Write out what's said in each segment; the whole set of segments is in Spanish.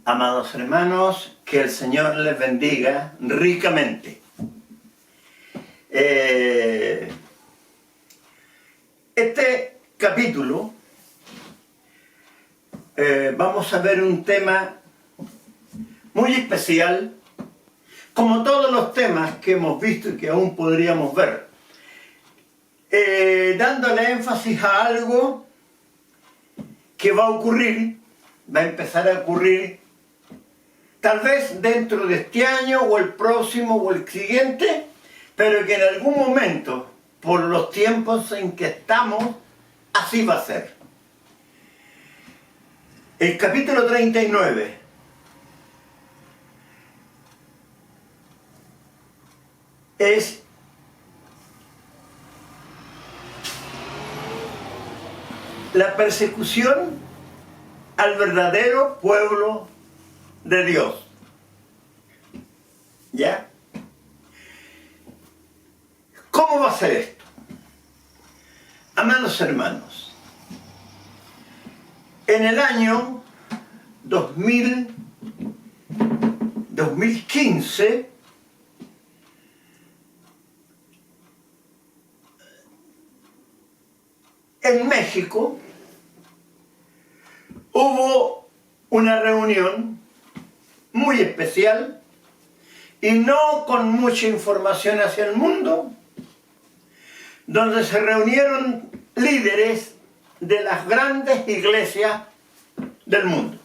Amados hermanos, que el Señor les bendiga ricamente. Este capítulo vamos a ver un tema muy especial, como todos los temas que hemos visto y que aún podríamos ver, dándole énfasis a algo que va a ocurrir, va a empezar a ocurrir tal vez dentro de este año o el próximo o el siguiente, pero que en algún momento, por los tiempos en que estamos, así va a ser. El capítulo 39 es la persecución al verdadero pueblo de Dios. ¿Ya? ¿Cómo va a ser esto? Amados hermanos, en el año 2015, en México, hubo una reunión muy especial y no con mucha información hacia el mundo, donde se reunieron líderes de las grandes iglesias del mundo,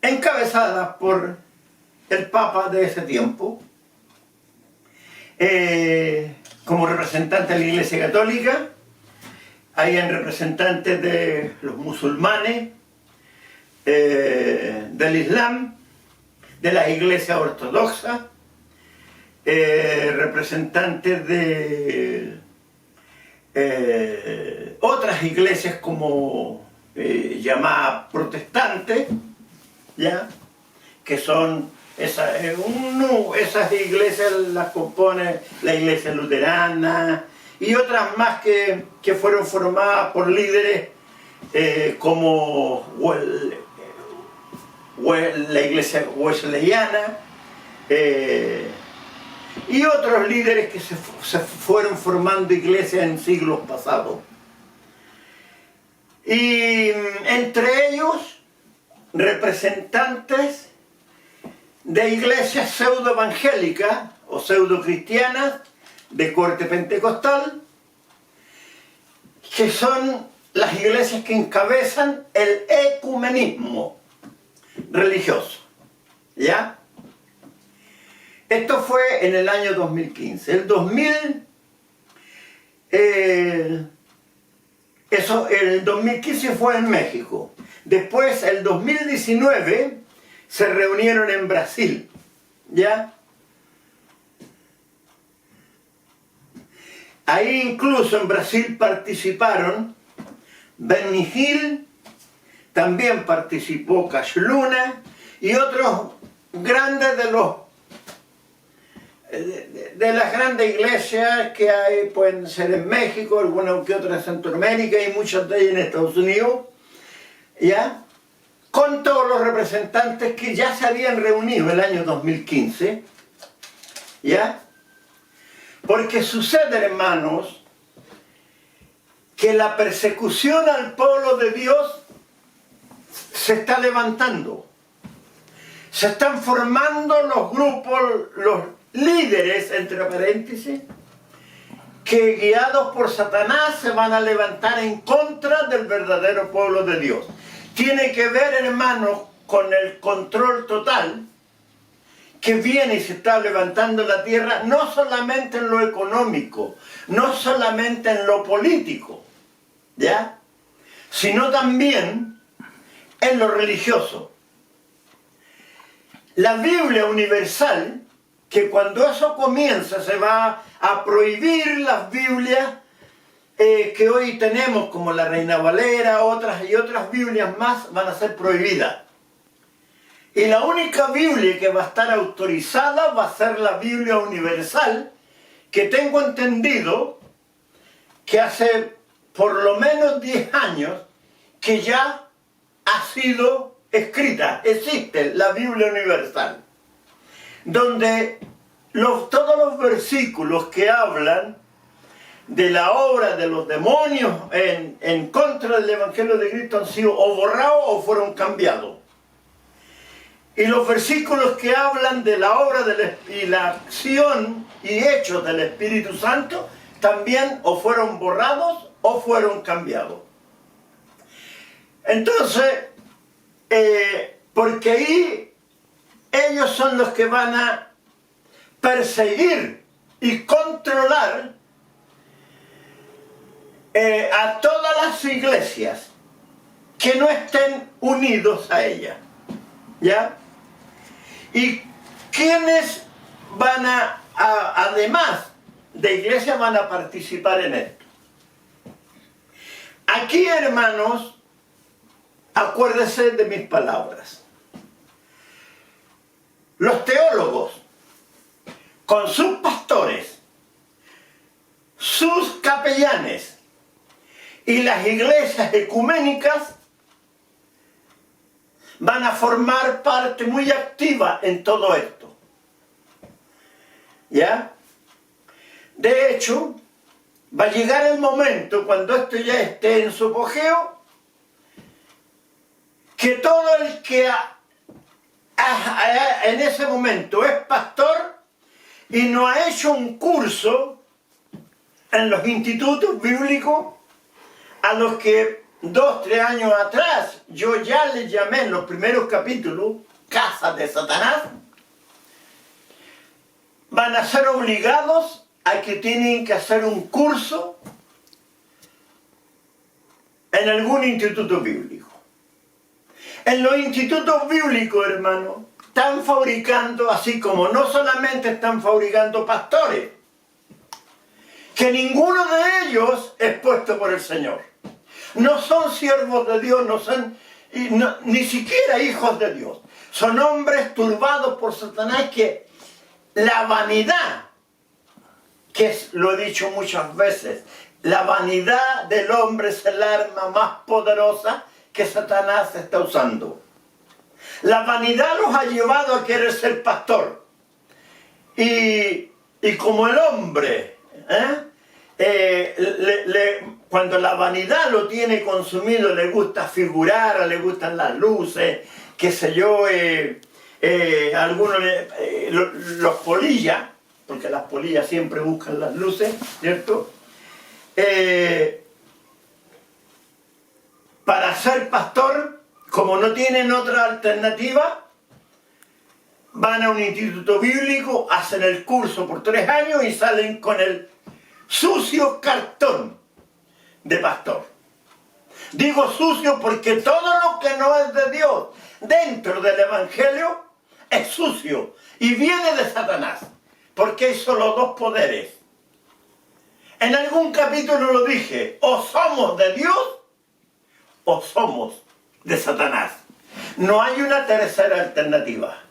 encabezadas por el Papa de ese tiempo, como representante de la Iglesia Católica. Habían representantes de los musulmanes, del Islam, de las iglesias ortodoxas, representantes de otras iglesias como llamadas protestantes, ¿ya? Que son esas iglesias las compone la iglesia luterana y otras más que fueron formadas por líderes como la iglesia wesleyana y otros líderes que se fueron formando iglesias en siglos pasados. Y entre ellos, representantes de iglesias pseudo-evangélicas o pseudo-cristianas de corte pentecostal, que son las iglesias que encabezan el ecumenismo religioso. ¿Ya? Esto fue en el año 2015. El 2015 fue en México. Después, el 2019, se reunieron en Brasil. ¿Ya? Ahí incluso en Brasil participaron Benny Hill, también participó Cash Luna y otros grandes de las grandes iglesias que hay, pueden ser en México, algunas que otras en Centroamérica y muchas de ellas en Estados Unidos, ¿ya? Con todos los representantes que ya se habían reunido el año 2015, ¿ya? Porque sucede, hermanos, que la persecución al pueblo de Dios se está levantando. Se están formando los grupos, los líderes, entre paréntesis, que guiados por Satanás se van a levantar en contra del verdadero pueblo de Dios. Tiene que ver, hermanos, con el control total que viene y se está levantando en la tierra, no solamente en lo económico, no solamente en lo político, ¿ya? Sino también en lo religioso. La Biblia universal, que cuando eso comienza se va a prohibir las Biblias que hoy tenemos, como la Reina Valera, otras Biblias más van a ser prohibidas. Y la única Biblia que va a estar autorizada va a ser la Biblia universal, que tengo entendido que hace por lo menos 10 años que ya ha sido escrita, existe la Biblia universal, donde todos los versículos que hablan de la obra de los demonios en contra del Evangelio de Cristo han sido o borrados o fueron cambiados. Y los versículos que hablan de la obra y la acción y hechos del Espíritu Santo también o fueron borrados o fueron cambiados. Entonces, porque ahí ellos son los que van a perseguir y controlar a todas las iglesias que no estén unidos a ella. ¿Ya? ¿Y quiénes van además de iglesias, van a participar en esto? Aquí, hermanos, acuérdense de mis palabras. Los teólogos, con sus pastores, sus capellanes y las iglesias ecuménicas van a formar parte muy activa en todo esto. ¿Ya? De hecho, va a llegar el momento, cuando esto ya esté en su apogeo, que todo el que en ese momento es pastor y no ha hecho un curso en los institutos bíblicos a los que 2 o 3 años atrás yo ya le llamé en los primeros capítulos casas de Satanás, van a ser obligados a que tienen que hacer un curso en algún instituto bíblico. En los institutos bíblicos, hermanos, están fabricando, así como no solamente están fabricando pastores, que ninguno de ellos es puesto por el Señor. No son siervos de Dios, no son ni siquiera hijos de Dios. Son hombres turbados por Satanás, que la vanidad, lo he dicho muchas veces, la vanidad del hombre es el arma más poderosa que Satanás está usando. La vanidad los ha llevado a querer ser pastor. Y como el hombre, cuando la vanidad lo tiene consumido, le gusta figurar, le gustan las luces, qué sé yo, algunos los polillas, porque las polillas siempre buscan las luces, ¿cierto? Para ser pastor, como no tienen otra alternativa, van a un instituto bíblico, hacen el curso por 3 años y salen con el sucio cartón de pastor. Digo sucio porque todo lo que no es de Dios dentro del Evangelio es sucio y viene de Satanás, porque hay solo 2 poderes. En algún capítulo lo dije: o somos de Dios o somos de Satanás. No hay una tercera alternativa.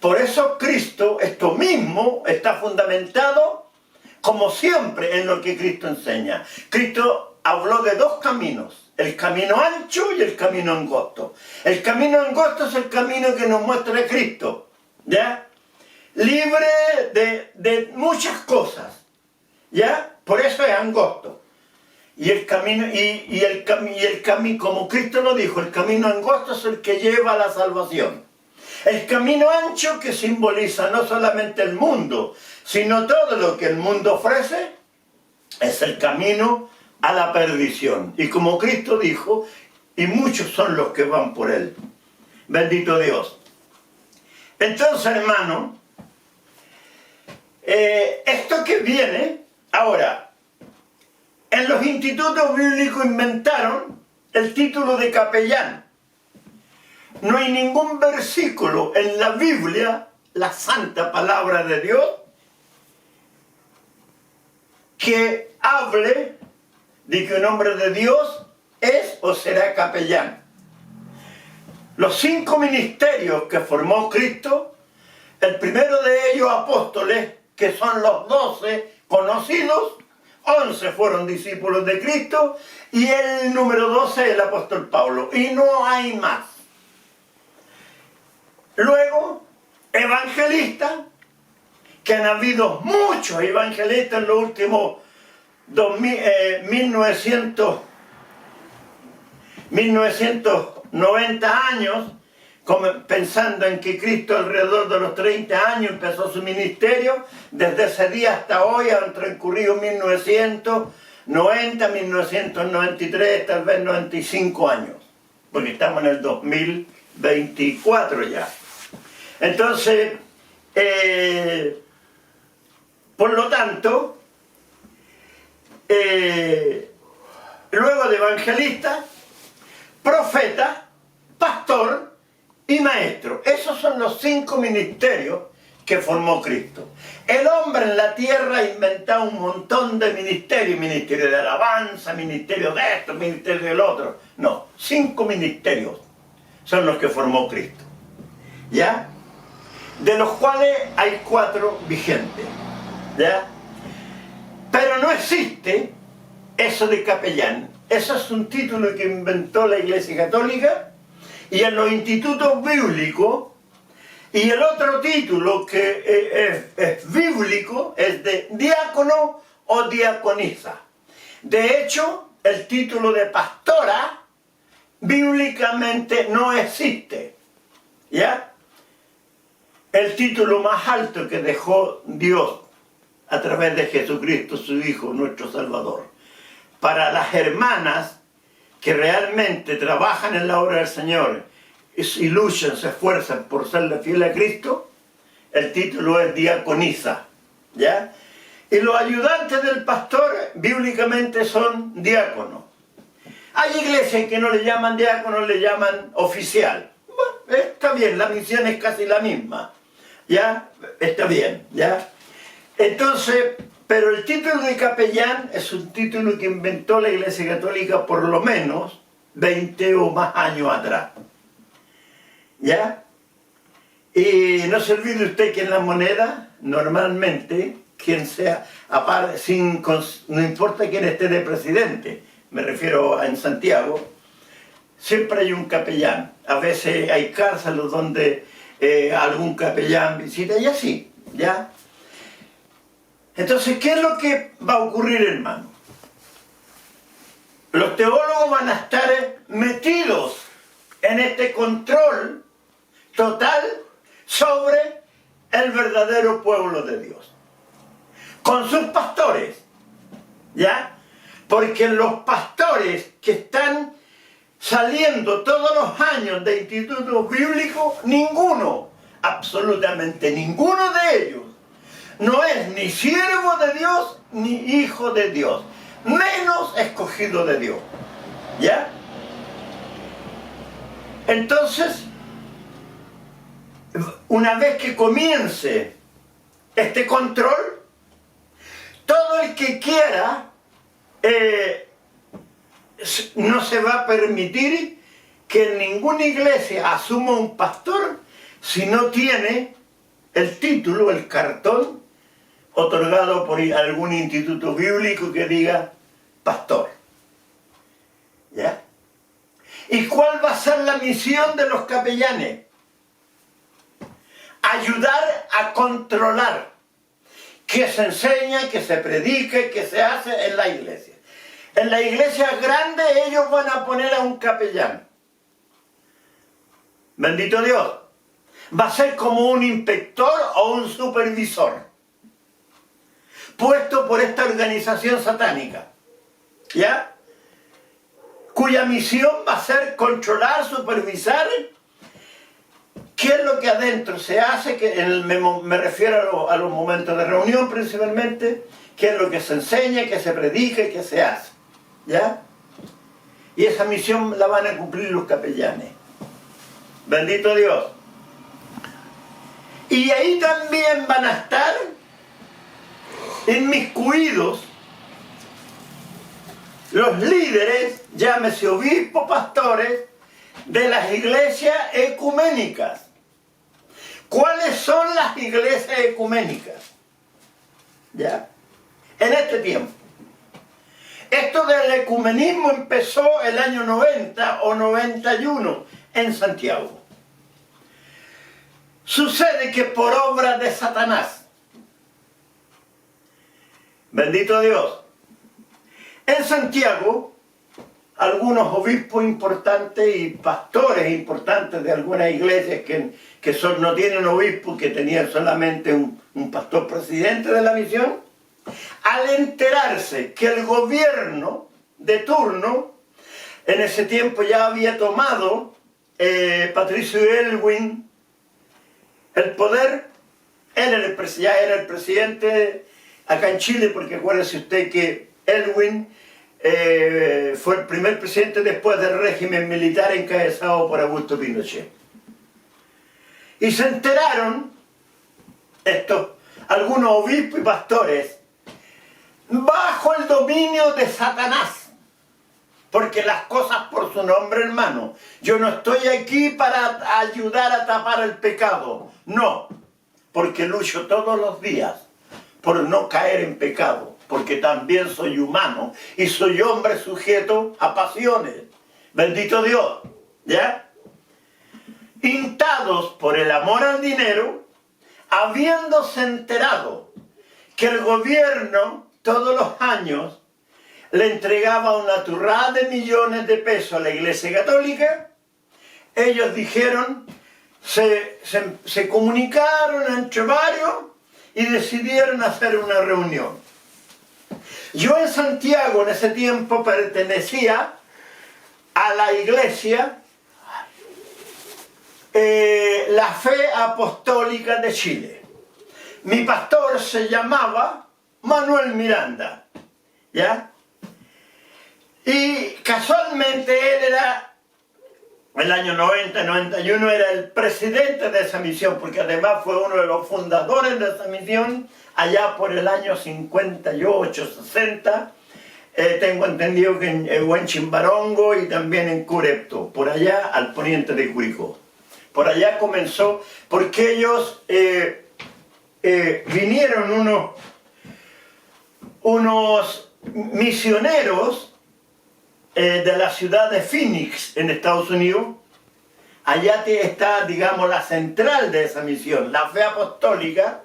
Por eso Cristo, esto mismo, está fundamentado, como siempre, en lo que Cristo enseña. Cristo habló de 2 caminos: el camino ancho y el camino angosto. El camino angosto es el camino que nos muestra Cristo, ¿ya? Libre de muchas cosas, ¿ya? Por eso es angosto. Y el camino, como Cristo lo dijo, el camino angosto es el que lleva a la salvación. El camino ancho, que simboliza no solamente el mundo, sino todo lo que el mundo ofrece, es el camino a la perdición. Y como Cristo dijo, y muchos son los que van por él. Bendito Dios. Entonces, hermano, esto que viene ahora, en los institutos bíblicos inventaron el título de capellán. No hay ningún versículo en la Biblia, la santa palabra de Dios, que hable de que un hombre de Dios es o será capellán. Los 5 ministerios que formó Cristo, el primero de ellos apóstoles, que son los 12 conocidos, 11 fueron discípulos de Cristo, y el número 12 el apóstol Pablo, y no hay más. Luego, evangelistas, que han habido muchos evangelistas en los últimos 1990 años, pensando en que Cristo alrededor de los 30 años empezó su ministerio. Desde ese día hasta hoy han transcurrido 1990, 1993, tal vez 95 años, porque estamos en el 2024 ya. Entonces, por lo tanto, luego de evangelista, profeta, pastor y maestro. Esos son los 5 ministerios que formó Cristo. El hombre en la tierra ha inventado un montón de ministerios: ministerio de alabanza, ministerio de esto, ministerio del otro. No, 5 ministerios son los que formó Cristo, ¿ya? De los cuales hay 4 vigentes, ¿ya? Pero no existe eso de capellán. Eso es un título que inventó la Iglesia Católica, y en los institutos bíblicos. Y el otro título que es bíblico es de diácono o diaconisa. De hecho, el título de pastora bíblicamente no existe, ¿ya? El título más alto que dejó Dios a través de Jesucristo, su Hijo, nuestro Salvador, para las hermanas que realmente trabajan en la obra del Señor y luchan, se esfuerzan por serle fiel a Cristo, el título es diaconisa, ¿ya? Y los ayudantes del pastor bíblicamente son diáconos. Hay iglesias que no le llaman diácono, le llaman oficial. Bueno, está bien, la misión es casi la misma, ¿ya? Está bien, ¿ya? Entonces, pero el título de capellán es un título que inventó la Iglesia Católica por lo menos 20 o más años atrás, ¿ya? Y no se olvide usted que en la moneda, normalmente, quien sea, aparte, no importa quién esté de presidente, me refiero a en Santiago, siempre hay un capellán. A veces hay cárceles donde algún capellán visita, y así, ¿ya? Entonces, ¿qué es lo que va a ocurrir, hermano? Los teólogos van a estar metidos en este control total sobre el verdadero pueblo de Dios, con sus pastores, ¿ya? Porque los pastores que están saliendo todos los años de institutos bíblicos, ninguno, absolutamente ninguno de ellos, no es ni siervo de Dios ni hijo de Dios, menos escogido de Dios, ¿ya? Entonces, una vez que comience este control, todo el que quiera no se va a permitir que en ninguna iglesia asuma un pastor si no tiene el título, el cartón otorgado por algún instituto bíblico que diga pastor, ¿ya? ¿Y cuál va a ser la misión de los capellanes? Ayudar a controlar que se enseña, que se predique, que se hace en la iglesia. En la iglesia grande ellos van a poner a un capellán. Bendito Dios. Va a ser como un inspector o un supervisor, puesto por esta organización satánica, ¿ya? Cuya misión va a ser controlar, supervisar qué es lo que adentro se hace, que me refiero a los momentos de reunión principalmente, qué es lo que se enseña, qué se predica y qué se hace, ¿ya? Y esa misión la van a cumplir los capellanes. Bendito Dios. Y ahí también van a estar inmiscuidos los líderes, llámese obispos, pastores, de las iglesias ecuménicas. ¿Cuáles son las iglesias ecuménicas? ¿Ya? En este tiempo. Esto del ecumenismo empezó el año 90 o 91 en Santiago. Sucede que por obra de Satanás, bendito Dios, en Santiago, algunos obispos importantes y pastores importantes de algunas iglesias que no tienen obispo, que tenían solamente un pastor presidente de la misión, al enterarse que el gobierno de turno, en ese tiempo ya había tomado Patricio Aylwin el poder, él ya era el presidente acá en Chile, porque acuérdese usted que Aylwin fue el primer presidente después del régimen militar encabezado por Augusto Pinochet. Y se enteraron algunos obispos y pastores, bajo el dominio de Satanás, porque las cosas por su nombre, hermano. Yo no estoy aquí para ayudar a tapar el pecado, no, porque lucho todos los días por no caer en pecado, porque también soy humano y soy hombre sujeto a pasiones. Bendito Dios, ¿ya? Hintados por el amor al dinero, habiéndose enterado que el gobierno todos los años le entregaba una turrada de millones de pesos a la Iglesia Católica, ellos dijeron, se comunicaron entre varios y decidieron hacer una reunión. Yo en Santiago en ese tiempo pertenecía a la iglesia La Fe Apostólica de Chile. Mi pastor se llamaba Manuel Miranda, ¿ya? Y casualmente él era, el año 90, 91, era el presidente de esa misión, porque además fue uno de los fundadores de esa misión, allá por el año 58, 60, tengo entendido que en Chimbarongo y también en Curepto, por allá al poniente de Curicó. Por allá comenzó, porque ellos vinieron unos misioneros de la ciudad de Phoenix, en Estados Unidos. Allá está, digamos, la central de esa misión, la Fe Apostólica.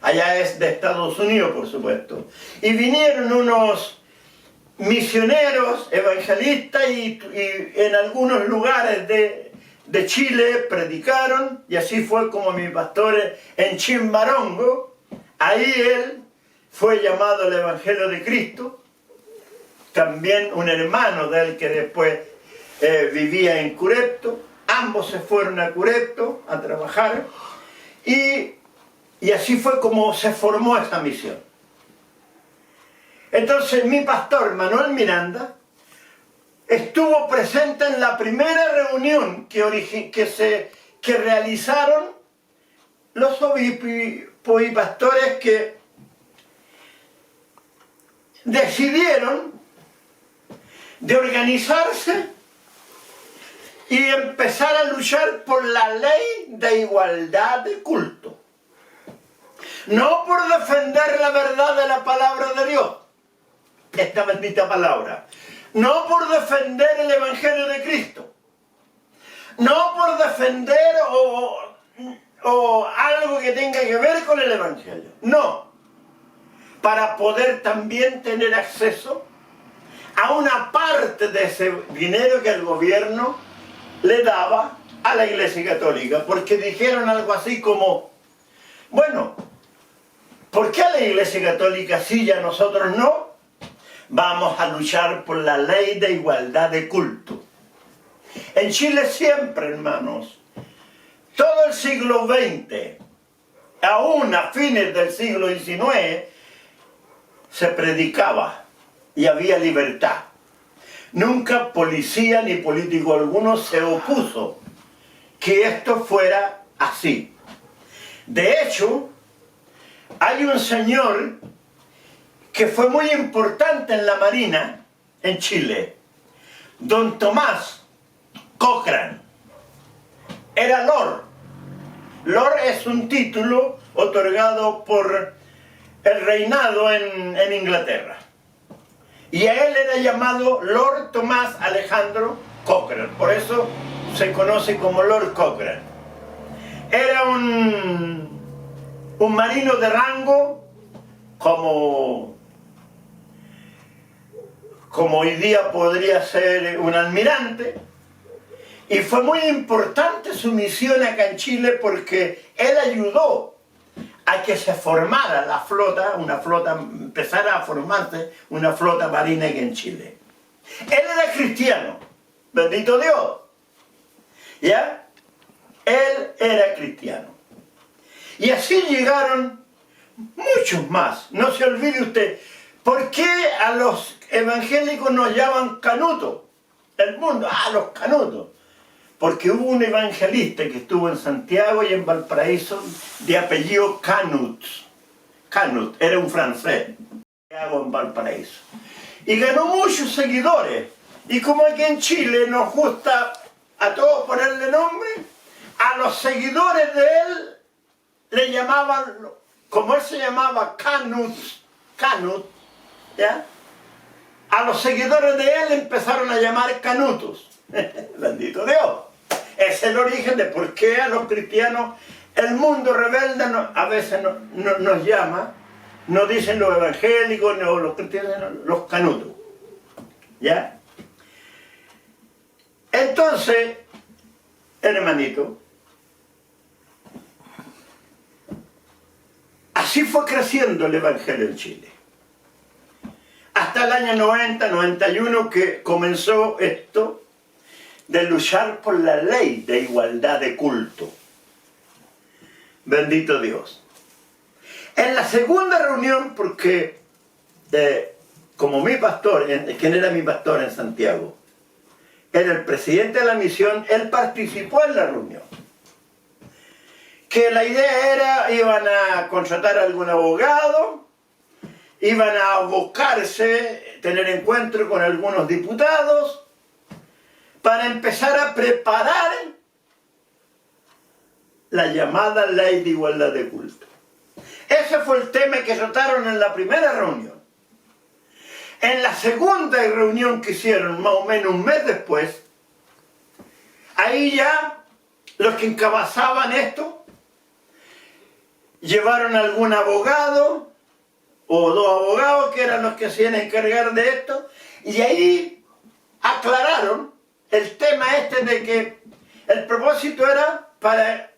Allá es de Estados Unidos, por supuesto. Y vinieron unos misioneros, evangelistas, y en algunos lugares de Chile predicaron, y así fue como mi pastor en Chimbarongo. Ahí él fue llamado al Evangelio de Cristo. También un hermano de él que después vivía en Curepto. Ambos se fueron a Curepto a trabajar. Y así fue como se formó esta misión. Entonces mi pastor Manuel Miranda estuvo presente en la primera reunión que realizaron los obispos y pastores que decidieron de organizarse y empezar a luchar por la ley de igualdad de culto. No por defender la verdad de la palabra de Dios, esta bendita palabra. No por defender el Evangelio de Cristo. No por defender o algo que tenga que ver con el Evangelio. No. Para poder también tener acceso a una parte de ese dinero que el gobierno le daba a la Iglesia Católica. Porque dijeron algo así como, bueno, ¿por qué a la Iglesia Católica sí y a nosotros no? Vamos a luchar por la ley de igualdad de culto. En Chile siempre, hermanos, todo el siglo XX, aún a fines del siglo XIX, se predicaba y había libertad. Nunca policía ni político alguno se opuso que esto fuera así. De hecho, hay un señor que fue muy importante en la Marina en Chile, don Tomás Cochrane. Era Lord. Lord es un título otorgado por el reinado en Inglaterra. Y a él era llamado Lord Tomás Alejandro Cochrane. Por eso se conoce como Lord Cochrane. Era un marino de rango como hoy día podría ser un almirante, y fue muy importante su misión acá en Chile porque él ayudó a que se formara la flota, empezara a formarse una flota marina aquí en Chile. Él era cristiano, bendito Dios, ¿ya? Él era cristiano. Y así llegaron muchos más. No se olvide usted, ¿por qué a los evangélicos nos llaman canutos? El mundo, los canutos. Porque hubo un evangelista que estuvo en Santiago y en Valparaíso de apellido Canut. Canut, era un francés. Santiago en Valparaíso. Y ganó muchos seguidores. Y como aquí en Chile nos gusta a todos ponerle nombre, a los seguidores de él le llamaban, como él se llamaba Canut, ¿ya? A los seguidores de él empezaron a llamar canutos. Bendito Dios. Es el origen de por qué a los cristianos el mundo rebelde a veces nos llama, no dicen los evangélicos, no los cristianos, los canutos. ¿Ya? Entonces, hermanito, así fue creciendo el evangelio en Chile. Hasta el año 90, 91 que comenzó esto de luchar por la ley de igualdad de culto. Bendito Dios. En la segunda reunión, porque como mi pastor, quien era mi pastor en Santiago, era el presidente de la misión, él participó en la reunión. Que la idea era, iban a contratar a algún abogado, iban a buscarse, tener encuentro con algunos diputados, para empezar a preparar la llamada ley de igualdad de culto. Ese fue el tema que trataron en la primera reunión. En la segunda reunión que hicieron, más o menos un mes después, ahí ya los que encabezaban esto llevaron a algún abogado o dos abogados que eran los que se iban a encargar de esto, y ahí aclararon el tema de que el propósito era para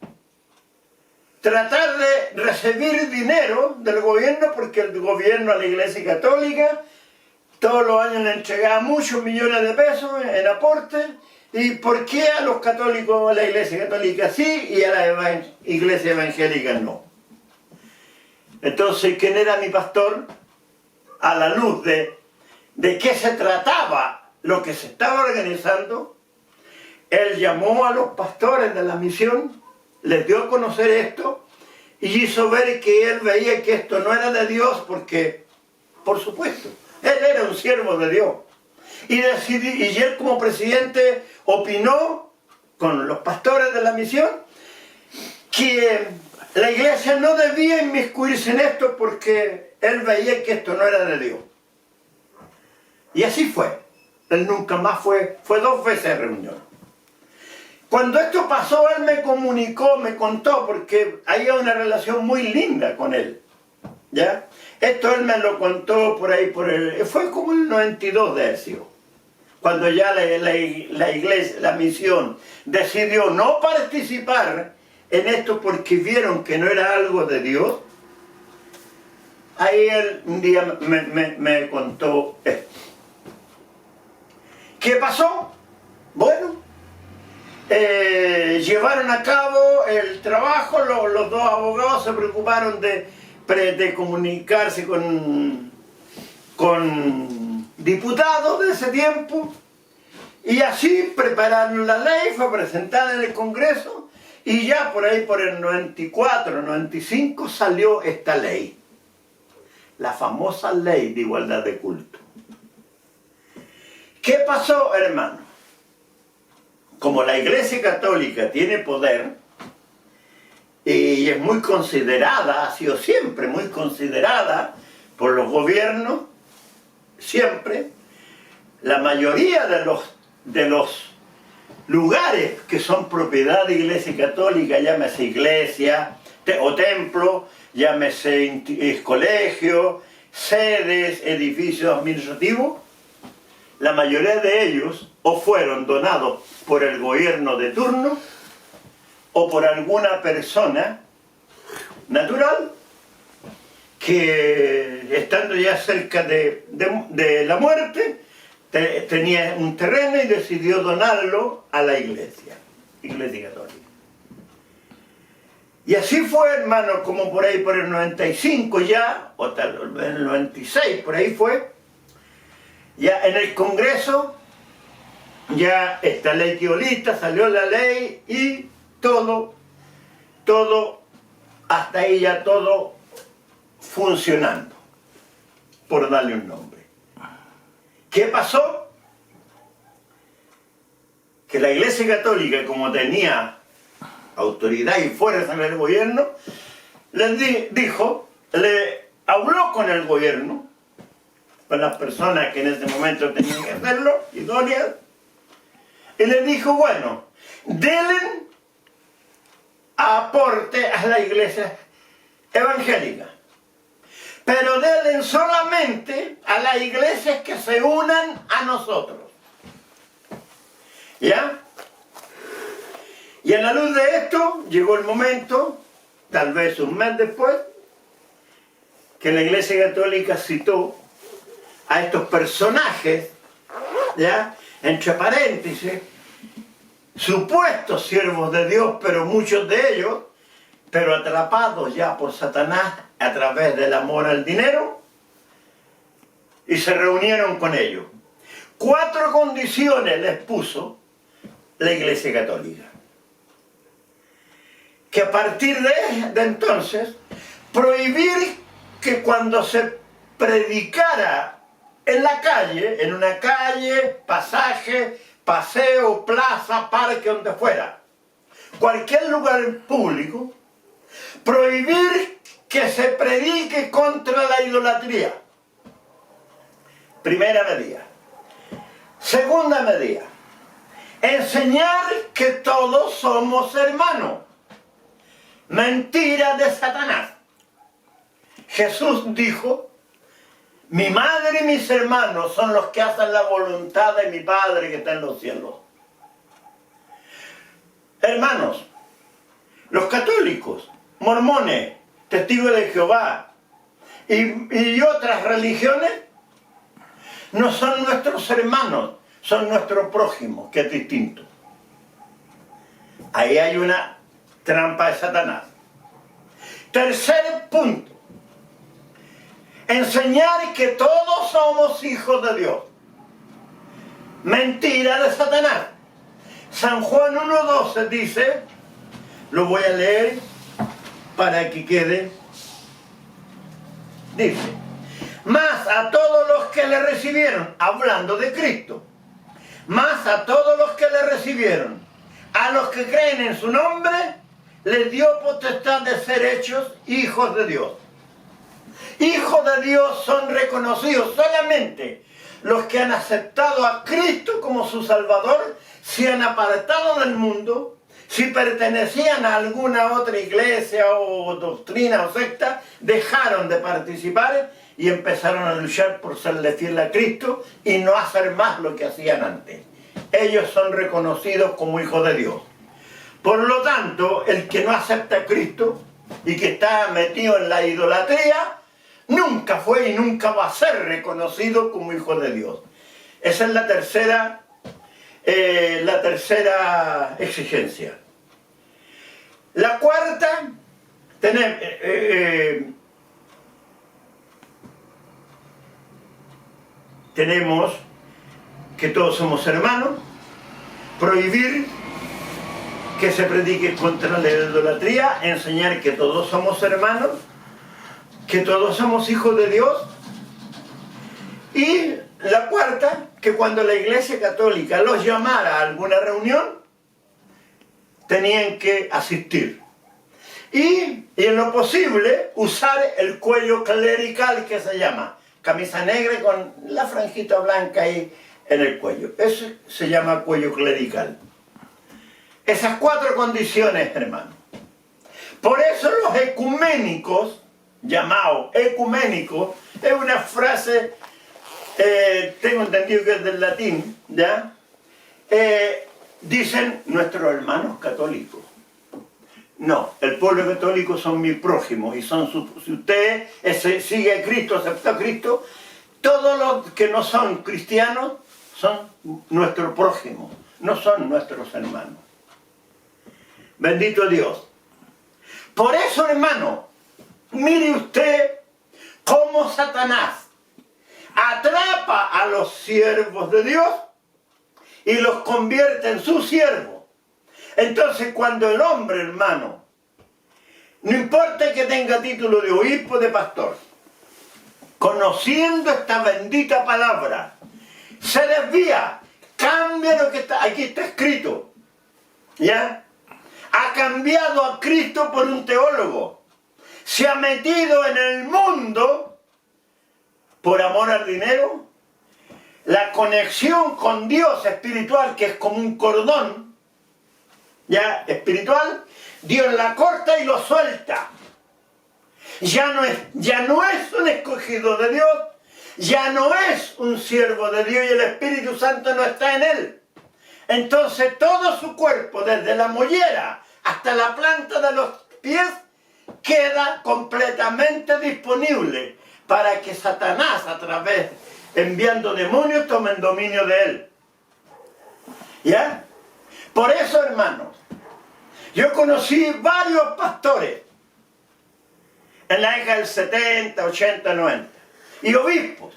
tratar de recibir dinero del gobierno, porque el gobierno a la Iglesia Católica todos los años le entregaba muchos millones de pesos en aportes. ¿Y por qué a los católicos, a la Iglesia Católica sí y a la Iglesia Evangélica no? Entonces, ¿quién era mi pastor? A la luz de qué se trataba lo que se estaba organizando, él llamó a los pastores de la misión, les dio a conocer esto y hizo ver que él veía que esto no era de Dios porque, por supuesto, él era un siervo de Dios. Y él como presidente opinó con los pastores de la misión que la iglesia no debía inmiscuirse en esto porque él veía que esto no era de Dios. Y así fue. Él nunca más fue 2 veces reunión. Cuando esto pasó, él me comunicó, me contó, porque había una relación muy linda con él. ¿Ya? Esto él me lo contó por ahí, fue como el 92 de Ezio, cuando ya la iglesia, la misión, decidió no participar en esto porque vieron que no era algo de Dios. Ahí él un día me contó esto. ¿Qué pasó? Bueno, llevaron a cabo el trabajo, los dos abogados se preocuparon de comunicarse con diputados de ese tiempo, y así prepararon la ley, fue presentada en el Congreso, y ya por ahí por el 94, 95 salió esta ley, la famosa ley de igualdad de culto. ¿Qué pasó, hermano? Como la Iglesia Católica tiene poder y es muy considerada, ha sido siempre muy considerada por los gobiernos, siempre, la mayoría de los lugares que son propiedad de Iglesia Católica, llámese iglesia o templo, llámese colegio, sedes, edificios administrativos, la mayoría de ellos o fueron donados por el gobierno de turno o por alguna persona natural que, estando ya cerca de la muerte, tenía un terreno y decidió donarlo a la Iglesia Católica. Y así fue, hermano, como por ahí por el 95 ya, o tal vez en el 96, por ahí fue, ya en el Congreso, ya esta ley quiolista, salió la ley y todo, hasta ahí ya todo funcionando, por darle un nombre. ¿Qué pasó? Que la Iglesia Católica, como tenía autoridad y fuerza en el gobierno, le habló con el gobierno, con las personas que en ese momento tenían que hacerlo, idóneas, y le dijo, bueno, denle aporte a la Iglesia evangélica, pero denle solamente a las iglesias que se unan a nosotros. ¿Ya? Y a la luz de esto, llegó el momento, tal vez un mes después, que la Iglesia Católica citó a estos personajes, ¿ya?, entre paréntesis, supuestos siervos de Dios, pero muchos de ellos, pero atrapados ya por Satanás a través del amor al dinero, y se reunieron con ellos. 4 condiciones les puso la Iglesia Católica. Que a partir de entonces, prohibir que cuando se predicara en la calle, en una calle, pasaje, paseo, plaza, parque, donde fuera, cualquier lugar público, prohibir que se predique contra la idolatría. Primera medida. Segunda medida, enseñar que todos somos hermanos. Mentira de Satanás. Jesús dijo, mi madre y mis hermanos son los que hacen la voluntad de mi Padre que está en los cielos. Hermanos, los católicos, mormones, testigos de Jehová y otras religiones no son nuestros hermanos, son nuestro prójimo, que es distinto. Ahí hay una trampa de Satanás. Tercer punto, enseñar que todos somos hijos de Dios. Mentira de Satanás. San Juan 1:12 dice, lo voy a leer para que quede, dice, mas a todos los que le recibieron, hablando de Cristo, mas a todos los que le recibieron, a los que creen en su nombre, les dio potestad de ser hechos hijos de Dios. Hijos de Dios son reconocidos solamente los que han aceptado a Cristo como su Salvador, se han apartado del mundo, si pertenecían a alguna otra iglesia o doctrina o secta, dejaron de participar y empezaron a luchar por serle fiel a Cristo y no hacer más lo que hacían antes. Ellos son reconocidos como hijos de Dios. Por lo tanto, el que no acepta a Cristo y que está metido en la idolatría, nunca fue y nunca va a ser reconocido como hijo de Dios. Esa es la tercera exigencia. La cuarta, tenemos que todos somos hermanos, prohibir que se predique contra la idolatría, enseñar que todos somos hermanos, que todos somos hijos de Dios. Y la cuarta, que cuando la Iglesia Católica los llamara a alguna reunión, tenían que asistir. Y en lo posible, usar el cuello clerical, que se llama camisa negra con la franjita blanca ahí en el cuello. Eso se llama cuello clerical. Esas 4 condiciones, hermano. Por eso los ecuménicos, llamados ecuménicos, es una frase, tengo entendido que es del latín, ¿ya? Dicen nuestros hermanos católicos. No, el pueblo católico son mis prójimos y son si usted sigue a Cristo, aceptó a Cristo, todos los que no son cristianos son nuestros prójimos, no son nuestros hermanos. Bendito Dios. Por eso, hermano, mire usted cómo Satanás atrapa a los siervos de Dios y los convierte en sus siervos. Entonces, cuando el hombre, hermano, no importa que tenga título de obispo, de pastor, conociendo esta bendita palabra, se desvía, cambia lo que aquí está escrito, ¿ya? Ha cambiado a Cristo por un teólogo, se ha metido en el mundo por amor al dinero, la conexión con Dios espiritual, que es como un cordón, ya espiritual, Dios la corta y lo suelta. Ya no es un escogido de Dios, ya no es un siervo de Dios y el Espíritu Santo no está en él. Entonces todo su cuerpo, desde la mollera hasta la planta de los pies, queda completamente disponible para que Satanás, a través, enviando demonios, tomen dominio de él. ¿Ya? Por eso, hermanos, yo conocí varios pastores en la década del 70, 80, 90 y obispos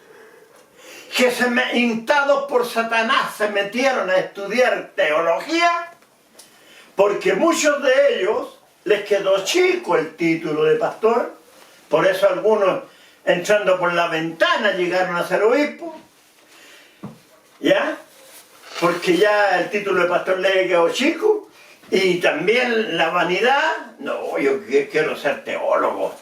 que instados por Satanás se metieron a estudiar teología porque muchos de ellos les quedó chico el título de pastor, por eso algunos entrando por la ventana llegaron a ser obispos, ¿ya? Porque ya el título de pastor le quedó chico. Y también la vanidad, no, yo quiero ser teólogo.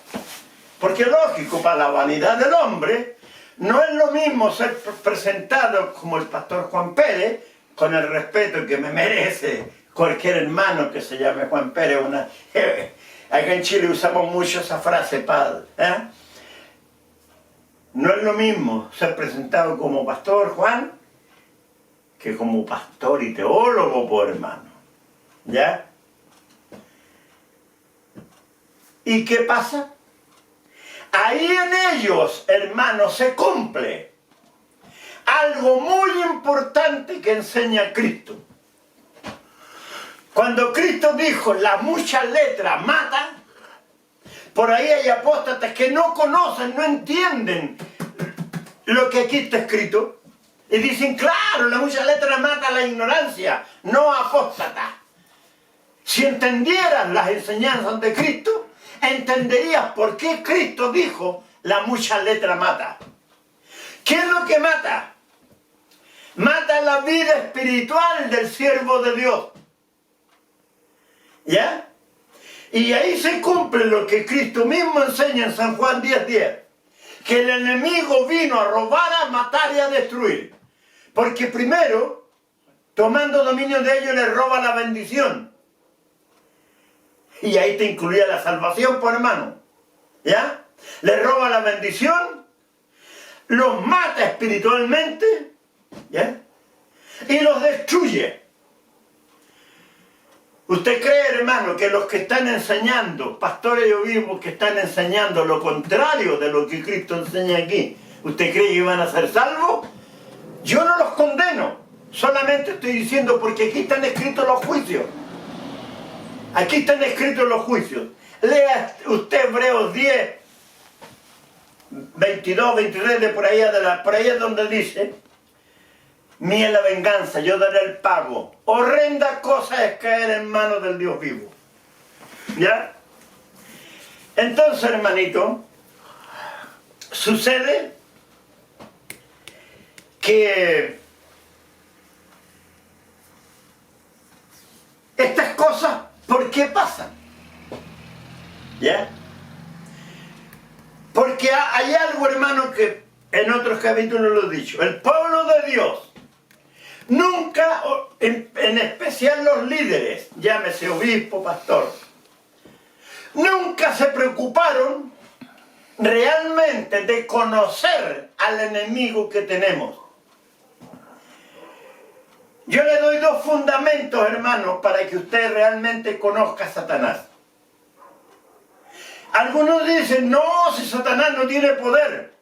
Porque lógico, para la vanidad del hombre, no es lo mismo ser presentado como el pastor Juan Pérez, con el respeto que me merece cualquier hermano que se llame Juan Pérez. Acá en Chile usamos mucho esa frase, padre. No es lo mismo ser presentado como pastor Juan, que como pastor y teólogo, por hermano. ¿Ya? ¿Y qué pasa? Ahí en ellos, hermanos, se cumple algo muy importante que enseña Cristo. Cuando Cristo dijo, la mucha letra mata, por ahí hay apóstatas que no conocen, no entienden lo que aquí está escrito. Y dicen, claro, la mucha letra mata la ignorancia, no apóstata. Si entendieras las enseñanzas de Cristo, entenderías por qué Cristo dijo, la mucha letra mata. ¿Qué es lo que mata? Mata la vida espiritual del siervo de Dios. ¿Ya? Y ahí se cumple lo que Cristo mismo enseña en San Juan 10:10. Que el enemigo vino a robar, a matar y a destruir. Porque primero, tomando dominio de ellos, les roba la bendición. Y ahí te incluía la salvación, por hermano. ¿Ya? Les roba la bendición, los mata espiritualmente, ¿ya? Y los destruye. ¿Usted cree, hermano, que los que están enseñando, pastores y obispos que están enseñando lo contrario de lo que Cristo enseña aquí, ¿usted cree que van a ser salvos? Yo no los condeno, solamente estoy diciendo porque aquí están escritos los juicios. Aquí están escritos los juicios. Lea usted Hebreos 10, 22, 23, de por ahí es donde dice, mía es la venganza, yo daré el pago. Horrenda cosa es caer en manos del Dios vivo. ¿Ya? Entonces, hermanito, sucede que estas cosas, ¿por qué pasan? ¿Ya? Porque hay algo, hermano, que en otros capítulos lo he dicho. El pueblo de Dios Nunca, en especial los líderes, llámese obispo, pastor, nunca se preocuparon realmente de conocer al enemigo que tenemos. Yo le doy dos fundamentos, hermanos, para que usted realmente conozca a Satanás. Algunos dicen, no, si Satanás no tiene poder.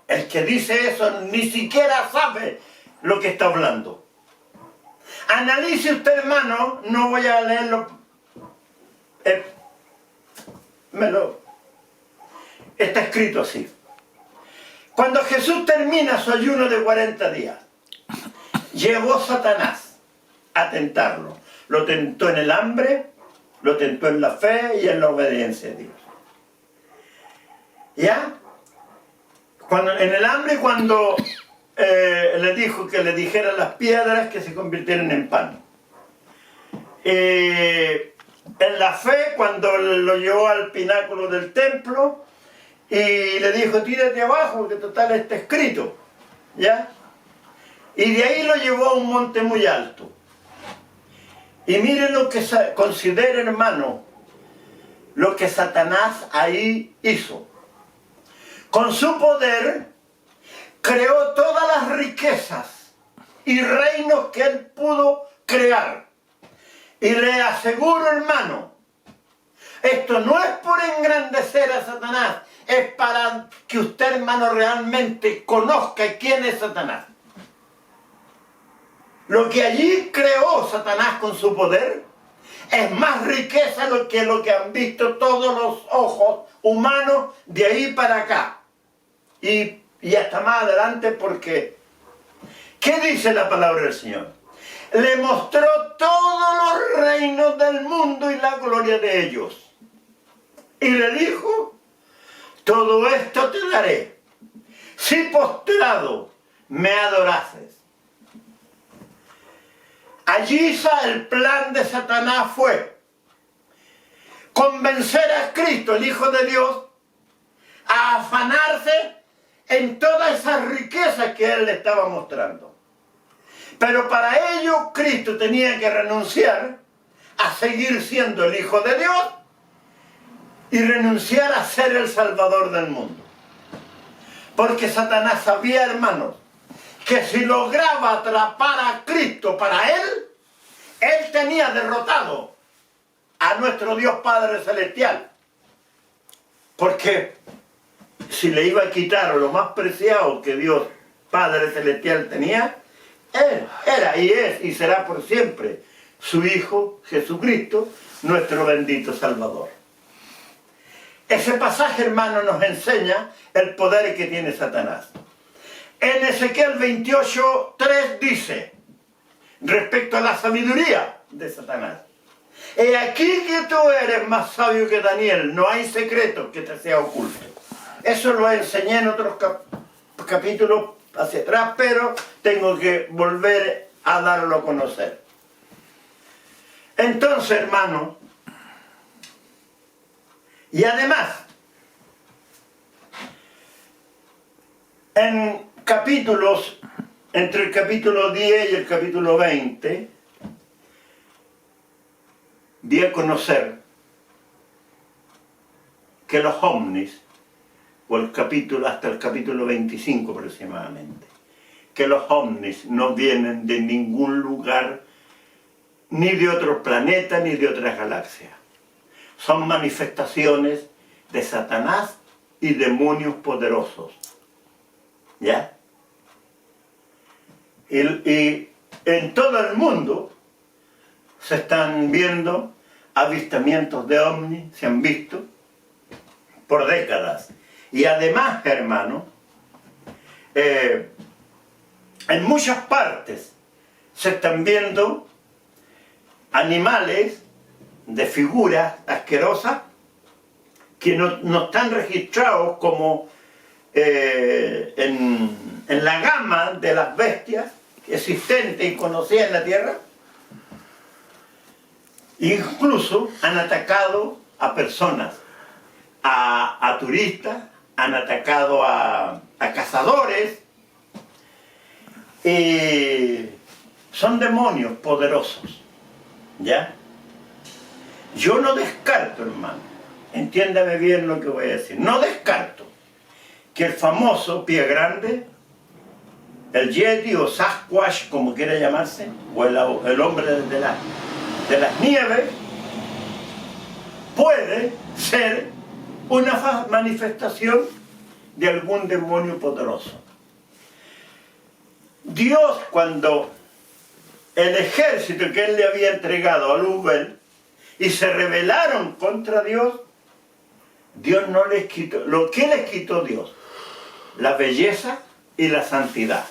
El que dice eso ni siquiera sabe lo que está hablando. Analice usted, hermano, no voy a leerlo. Está escrito así. Cuando Jesús termina su ayuno de 40 días, llevó Satanás a tentarlo. Lo tentó en el hambre, lo tentó en la fe y en la obediencia a Dios. ¿Ya? En el hambre, cuando le dijo que le dijera las piedras que se convirtieran en pan. En la fe, cuando lo llevó al pináculo del templo y le dijo, tírate abajo, porque total está escrito. ¿Ya? Y de ahí lo llevó a un monte muy alto. Y miren lo que considera, hermano, lo que Satanás ahí hizo. Con su poder creó todas las riquezas y reinos que él pudo crear. Y le aseguro, hermano, esto no es por engrandecer a Satanás, es para que usted, hermano, realmente conozca quién es Satanás. Lo que allí creó Satanás con su poder es más riqueza que lo que han visto todos los ojos humanos de ahí para acá. Y hasta más adelante, porque ¿qué dice la palabra del Señor? Le mostró todos los reinos del mundo y la gloria de ellos. Y le dijo, todo esto te daré, si postrado me adorases. Allí el plan de Satanás fue convencer a Cristo, el Hijo de Dios, a afanarse en todas esas riquezas que él le estaba mostrando. Pero para ello Cristo tenía que renunciar a seguir siendo el Hijo de Dios y renunciar a ser el Salvador del mundo. Porque Satanás sabía, hermanos, que si lograba atrapar a Cristo para él tenía derrotado a nuestro Dios Padre Celestial. Porque si le iba a quitar lo más preciado que Dios Padre Celestial tenía, él era y es y será por siempre su Hijo Jesucristo, nuestro bendito Salvador. Ese pasaje, hermano, nos enseña el poder que tiene Satanás. En Ezequiel 28:3 dice, respecto a la sabiduría de Satanás, he aquí que tú eres más sabio que Daniel, no hay secreto que te sea oculto. Eso lo enseñé en otros capítulos hacia atrás, pero tengo que volver a darlo a conocer. Entonces, hermano, y además, en capítulos, entre el capítulo 10 y el capítulo 20, di a conocer que los ovnis, o hasta el capítulo 25 aproximadamente, que los ovnis no vienen de ningún lugar, ni de otros planetas, ni de otras galaxias. Son manifestaciones de Satanás y demonios poderosos. ¿Ya? Y en todo el mundo se están viendo avistamientos de ovnis, se han visto por décadas. Y además, hermano, en muchas partes se están viendo animales de figuras asquerosas que no están registrados como en la gama de las bestias existentes y conocidas en la Tierra. Incluso han atacado a personas, a turistas, han atacado a cazadores, y son demonios poderosos, ¿ya? Yo no descarto, hermano, entiéndame bien lo que voy a decir, no descarto que el famoso pie grande, el Yeti o Sasquatch, como quiera llamarse, o el hombre de las nieves, puede ser una manifestación de algún demonio poderoso. Dios, cuando el ejército que él le había entregado a Luzbel y se rebelaron contra Dios, Dios no les quitó. ¿Lo que les quitó Dios? La belleza y la santidad.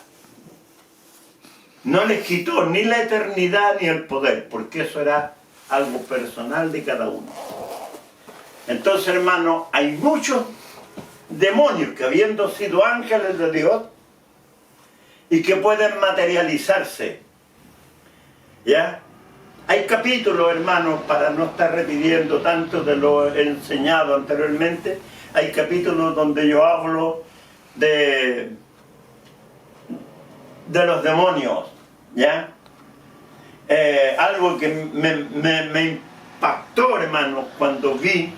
No les quitó ni la eternidad ni el poder, porque eso era algo personal de cada uno. Entonces, hermano, hay muchos demonios que, habiendo sido ángeles de Dios y que pueden materializarse, ¿ya? Hay capítulos, hermanos, para no estar repitiendo tanto de lo enseñado anteriormente, hay capítulos donde yo hablo de los demonios, ¿ya? Algo que me impactó, hermano, cuando vi,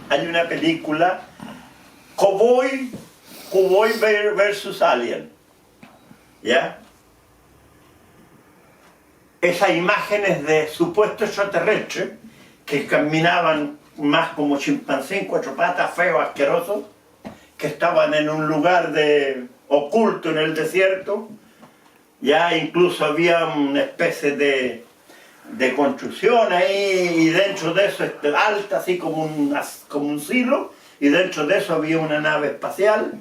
hay una película, Cowboy versus Alien, ¿ya? Esas imágenes de supuestos extraterrestres que caminaban más como chimpancé en cuatro patas, feos, asquerosos, que estaban en un lugar oculto en el desierto, ya incluso había una especie de construcción ahí, y dentro de eso alta, así como un silo, y dentro de eso había una nave espacial,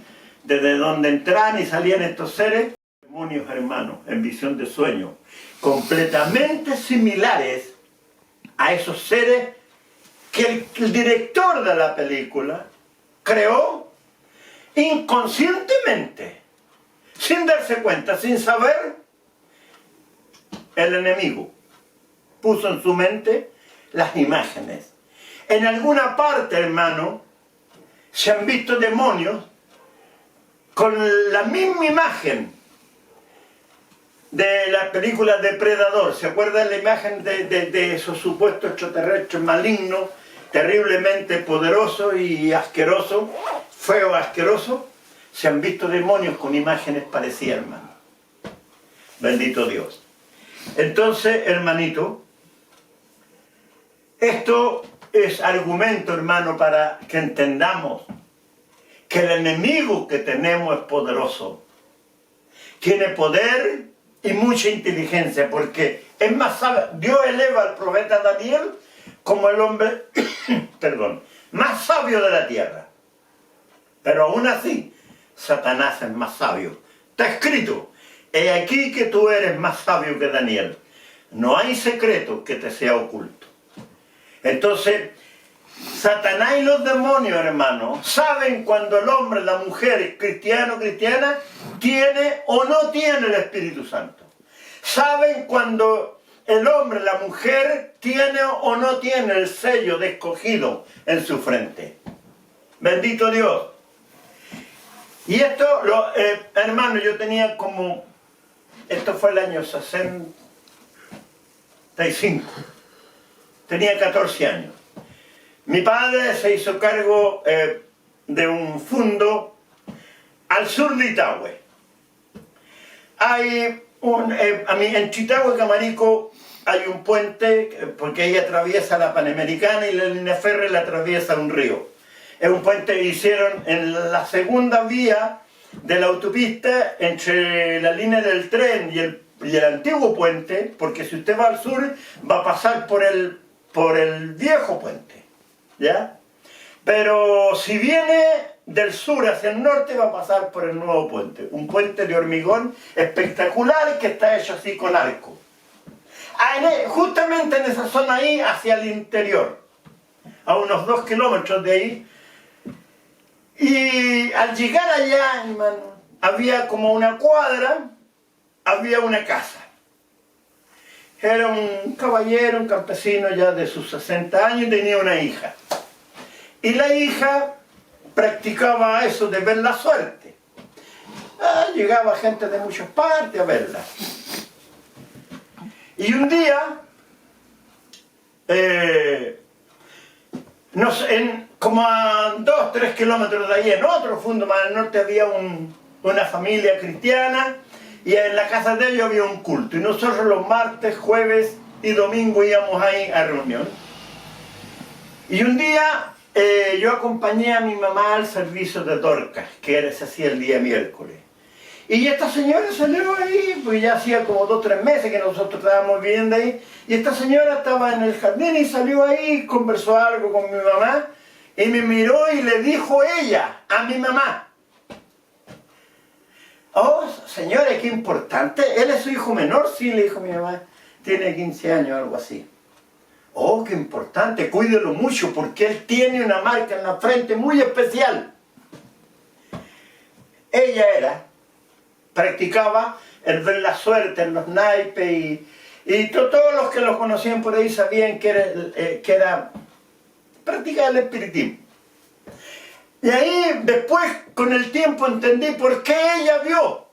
desde donde entraban y salían estos seres, demonios, hermanos, en visión de sueño, completamente similares a esos seres que el director de la película creó inconscientemente, sin darse cuenta, sin saber. El enemigo puso en su mente las imágenes. En alguna parte, hermano, se han visto demonios con la misma imagen de la película Depredador. ¿Se acuerdan la imagen de esos supuestos extraterrestres malignos, terriblemente poderosos y asquerosos, feos, asquerosos? Se han visto demonios con imágenes parecidas, hermano. Bendito Dios. Entonces, hermanito, esto es argumento, hermano, para que entendamos que el enemigo que tenemos es poderoso. Tiene poder y mucha inteligencia, porque es más sabio. Dios eleva al profeta Daniel como el hombre, perdón, más sabio de la tierra. Pero aún así, Satanás es más sabio. Está escrito, he aquí que tú eres más sabio que Daniel. No hay secreto que te sea oculto. Entonces, Satanás y los demonios, hermano, saben cuando el hombre, la mujer, cristiano o cristiana, tiene o no tiene el Espíritu Santo. Saben cuando el hombre, la mujer, tiene o no tiene el sello de escogido en su frente. Bendito Dios. Y esto, hermano, yo tenía como, esto fue el año 65, tenía 14 años. Mi padre se hizo cargo de un fondo al sur de Itahue. Hay en Chitahue, Camarico, hay un puente, porque ahí atraviesa la Panamericana y la línea férrea la atraviesa un río. Es un puente que hicieron en la segunda vía de la autopista entre la línea del tren y el antiguo puente, porque si usted va al sur va a pasar por el viejo puente, ¿ya? Pero si viene del sur hacia el norte va a pasar por el nuevo puente, un puente de hormigón espectacular que está hecho así con arco. Justamente en esa zona ahí, hacia el interior, a unos 2 kilómetros de ahí. Y al llegar allá, hermano, había como una cuadra, había una casa. Era un caballero, un campesino ya de sus 60 años y tenía una hija. Y la hija practicaba eso de ver la suerte. Llegaba gente de muchas partes a verla. Y un día, como a 2-3 kilómetros de ahí, en otro fondo más al norte, había una familia cristiana, y en la casa de ellos había un culto. Y nosotros los martes, jueves y domingo íbamos ahí a reunión. Y un día yo acompañé a mi mamá al servicio de Dorcas, que se hacía el día miércoles. Y esta señora salió ahí, pues ya hacía como 2 o 3 meses que nosotros estábamos viviendo ahí. Y esta señora estaba en el jardín y salió ahí, conversó algo con mi mamá. Y me miró y le dijo ella a mi mamá: oh, señora, qué importante. ¿Él es su hijo menor? Sí, le dijo mi mamá. Tiene 15 años, algo así. Oh, qué importante, cuídelo mucho porque él tiene una marca en la frente muy especial. Ella practicaba el ver la suerte en los naipes y todos los que lo conocían por ahí sabían que era practicar el espiritismo. Y ahí después, con el tiempo, entendí por qué ella vio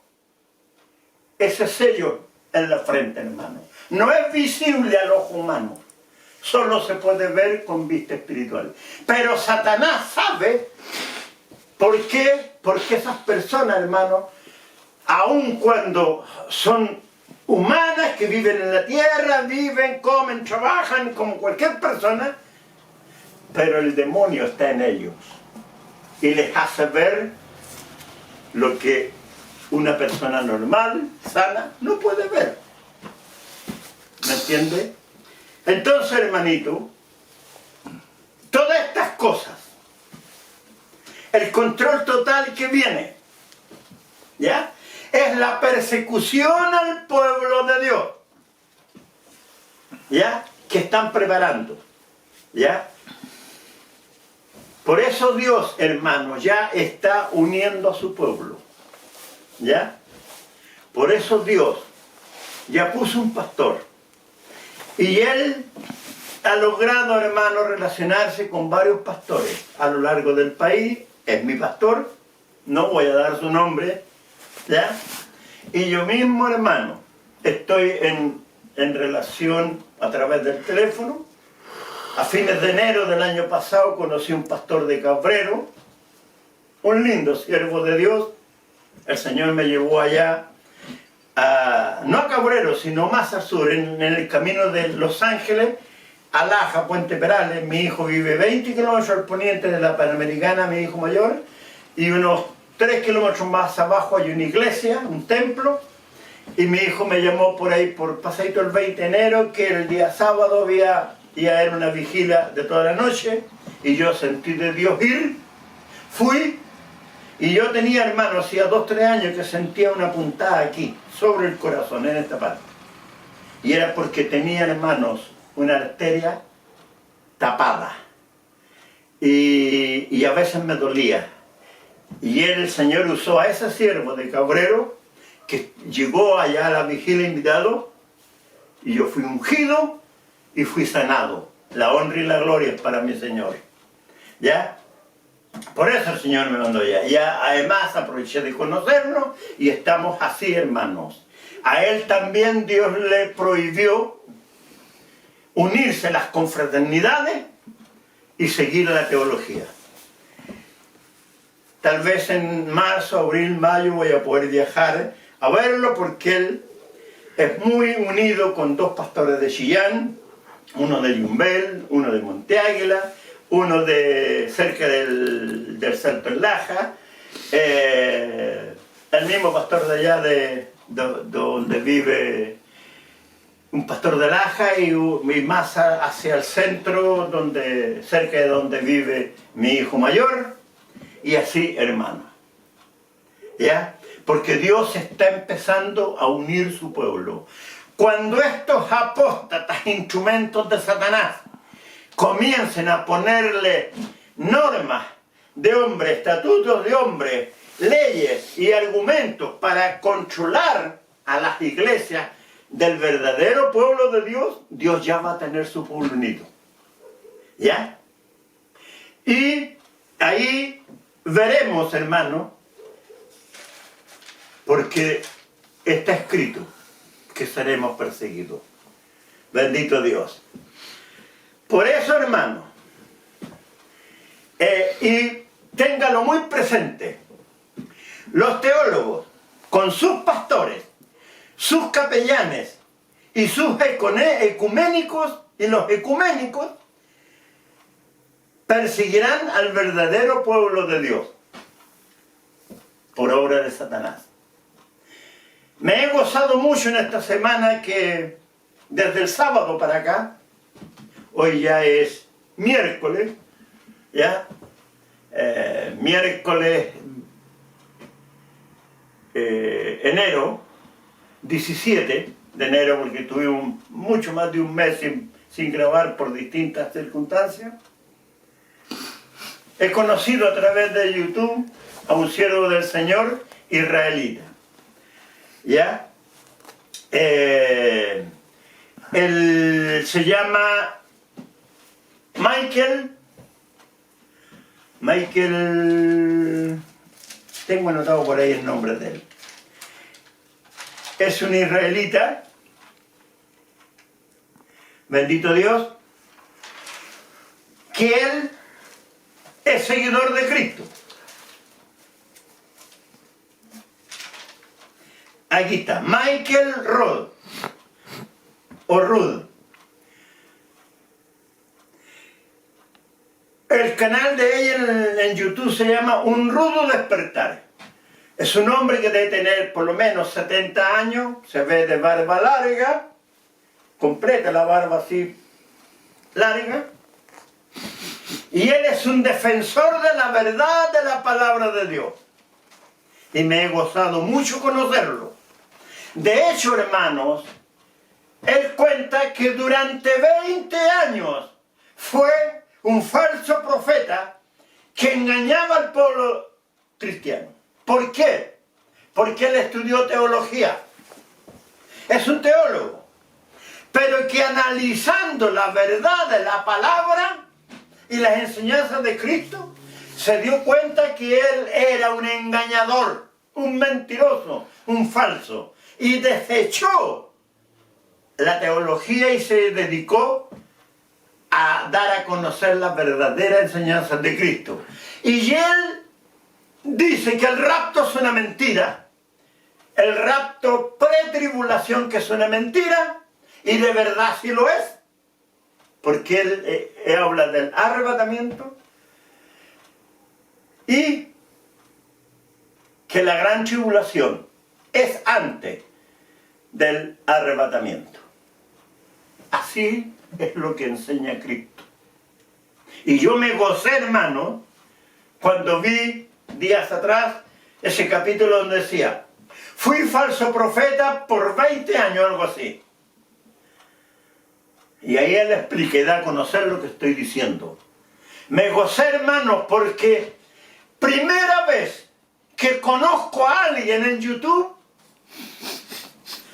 ese sello en la frente, hermano. No es visible al ojo humano, solo se puede ver con vista espiritual. Pero Satanás sabe por qué, porque esas personas, hermano, aun cuando son humanas, que viven en la tierra, viven, comen, trabajan como cualquier persona, pero el demonio está en ellos y les hace ver lo que una persona normal, sana, no puede ver. ¿Me entiende? Entonces, hermanito, todas estas cosas, el control total que viene, ¿ya?, es la persecución al pueblo de Dios, ¿ya?, que están preparando, ¿ya? Por eso Dios, hermano, ya está uniendo a su pueblo, ¿ya? Por eso Dios ya puso un pastor. Y él ha logrado, hermano, relacionarse con varios pastores a lo largo del país. Es mi pastor, no voy a dar su nombre, ¿ya? Y yo mismo, hermano, estoy en relación a través del teléfono. A fines de enero del año pasado conocí un pastor de Cabrero, un lindo siervo de Dios. El Señor me llevó allá, no a Cabrero, sino más al sur, en el camino de Los Ángeles, a Laja, Puente Perales. Mi hijo vive 20 kilómetros al poniente de la Panamericana, mi hijo mayor, y unos 3 kilómetros más abajo hay una iglesia, un templo, y mi hijo me llamó por ahí, por pasadito el 20 de enero, que el día sábado era una vigilia de toda la noche, y yo sentí de Dios ir, fui, y yo tenía, hermano, hacía 2 o 3 años que sentía una puntada aquí, sobre el corazón, en esta parte. Y era porque tenía, hermanos, una arteria tapada. Y a veces me dolía. Y el Señor usó a ese siervo de Cabrero, que llegó allá a la vigilia invitado, y yo fui ungido y fui sanado. La honra y la gloria es para mi Señor. ¿Ya? Por eso el Señor me mandó allá. Ya además aproveché de conocernos y estamos así, hermanos. A él también Dios le prohibió unirse a las confraternidades y seguir la teología. Tal vez en marzo, abril, mayo voy a poder viajar a verlo, porque él es muy unido con 2 pastores de Chillán, uno de Yumbel, uno de Monte Águila, uno de cerca del Salto en Laja, el mismo pastor de allá donde vive, un pastor de Laja, y más hacia el centro, cerca de donde vive mi hijo mayor, y así, hermano. ¿Ya? Porque Dios está empezando a unir su pueblo. Cuando estos apóstatas, instrumentos de Satanás, comiencen a ponerle normas de hombre, estatutos de hombre, leyes y argumentos para controlar a las iglesias del verdadero pueblo de Dios, Dios ya va a tener su pueblo unido. ¿Ya? Y ahí veremos, hermano, porque está escrito que seremos perseguidos. Bendito Dios. Por eso, hermano, y téngalo muy presente, los teólogos, con sus pastores, sus capellanes y sus ecuménicos, y los ecuménicos, perseguirán al verdadero pueblo de Dios por obra de Satanás. Me he gozado mucho en esta semana que desde el sábado para acá, hoy ya es miércoles, ya, miércoles enero, 17 de enero, porque tuvimos mucho más de un mes sin grabar por distintas circunstancias. He conocido a través de YouTube a un siervo del Señor israelita. ¿Ya? Él se llama Michael, tengo anotado por ahí el nombre de él. Es un israelita, bendito Dios, que él es seguidor de Cristo. Aquí está, Michael Rod, o Rud. El canal de ella en YouTube se llama Un Rudo Despertar. Es un hombre que debe tener por lo menos 70 años, se ve de barba larga, completa la barba así larga, y él es un defensor de la verdad de la palabra de Dios. Y me he gozado mucho conocerlo. De hecho, hermanos, él cuenta que durante 20 años fue un falso profeta que engañaba al pueblo cristiano. ¿Por qué? Porque él estudió teología. Es un teólogo. Pero que analizando la verdad de la palabra y las enseñanzas de Cristo, se dio cuenta que él era un engañador, un mentiroso, un falso. Y desechó la teología y se dedicó a dar a conocer las verdaderas enseñanzas de Cristo. Y él dice que el rapto es una mentira, el rapto pretribulación que es una mentira, y de verdad sí lo es, porque él habla del arrebatamiento, y que la gran tribulación es antes del arrebatamiento. Así es lo que enseña Cristo. Y yo me gocé, hermano, cuando vi días atrás ese capítulo donde decía: fui falso profeta por 20 años, algo así. Y ahí él explica y da a conocer lo que estoy diciendo. Me gocé, hermano, porque primera vez que conozco a alguien en YouTube,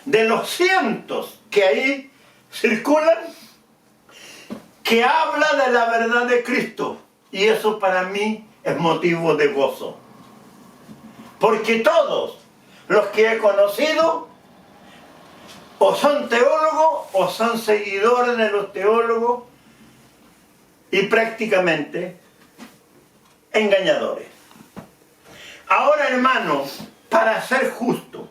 de los cientos que ahí circulan, que habla de la verdad de Cristo. Y eso para mí es motivo de gozo. Porque todos los que he conocido o son teólogos o son seguidores de los teólogos y prácticamente engañadores. Ahora, hermano, para ser justo,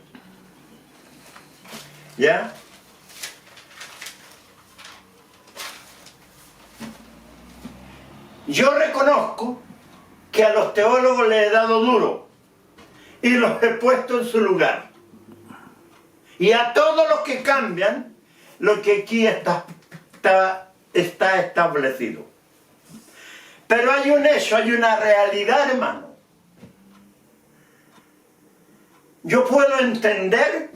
¿ya? Yo reconozco que a los teólogos les he dado duro y los he puesto en su lugar. Y a todos los que cambian, lo que aquí está establecido. Pero hay un hecho, hay una realidad, hermano. Yo puedo entender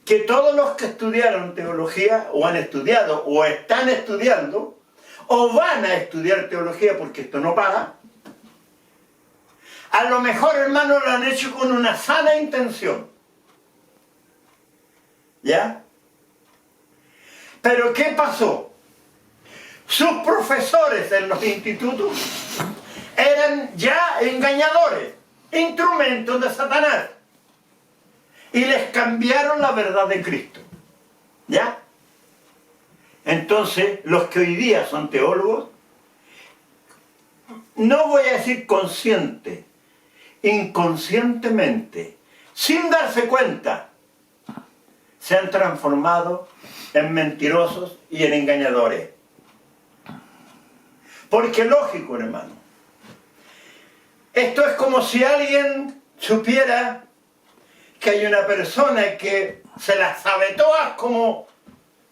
que todos los que estudiaron teología, o han estudiado, o están estudiando, o van a estudiar teología, porque esto no para, a lo mejor, hermano, lo han hecho con una sana intención. ¿Ya? Pero ¿qué pasó? Sus profesores en los institutos eran ya engañadores, instrumentos de Satanás. Y les cambiaron la verdad de Cristo. ¿Ya? Entonces, los que hoy día son teólogos, no voy a decir consciente, inconscientemente, sin darse cuenta, se han transformado en mentirosos y en engañadores. Porque lógico, hermano, esto es como si alguien supiera que hay una persona que se las sabe todas como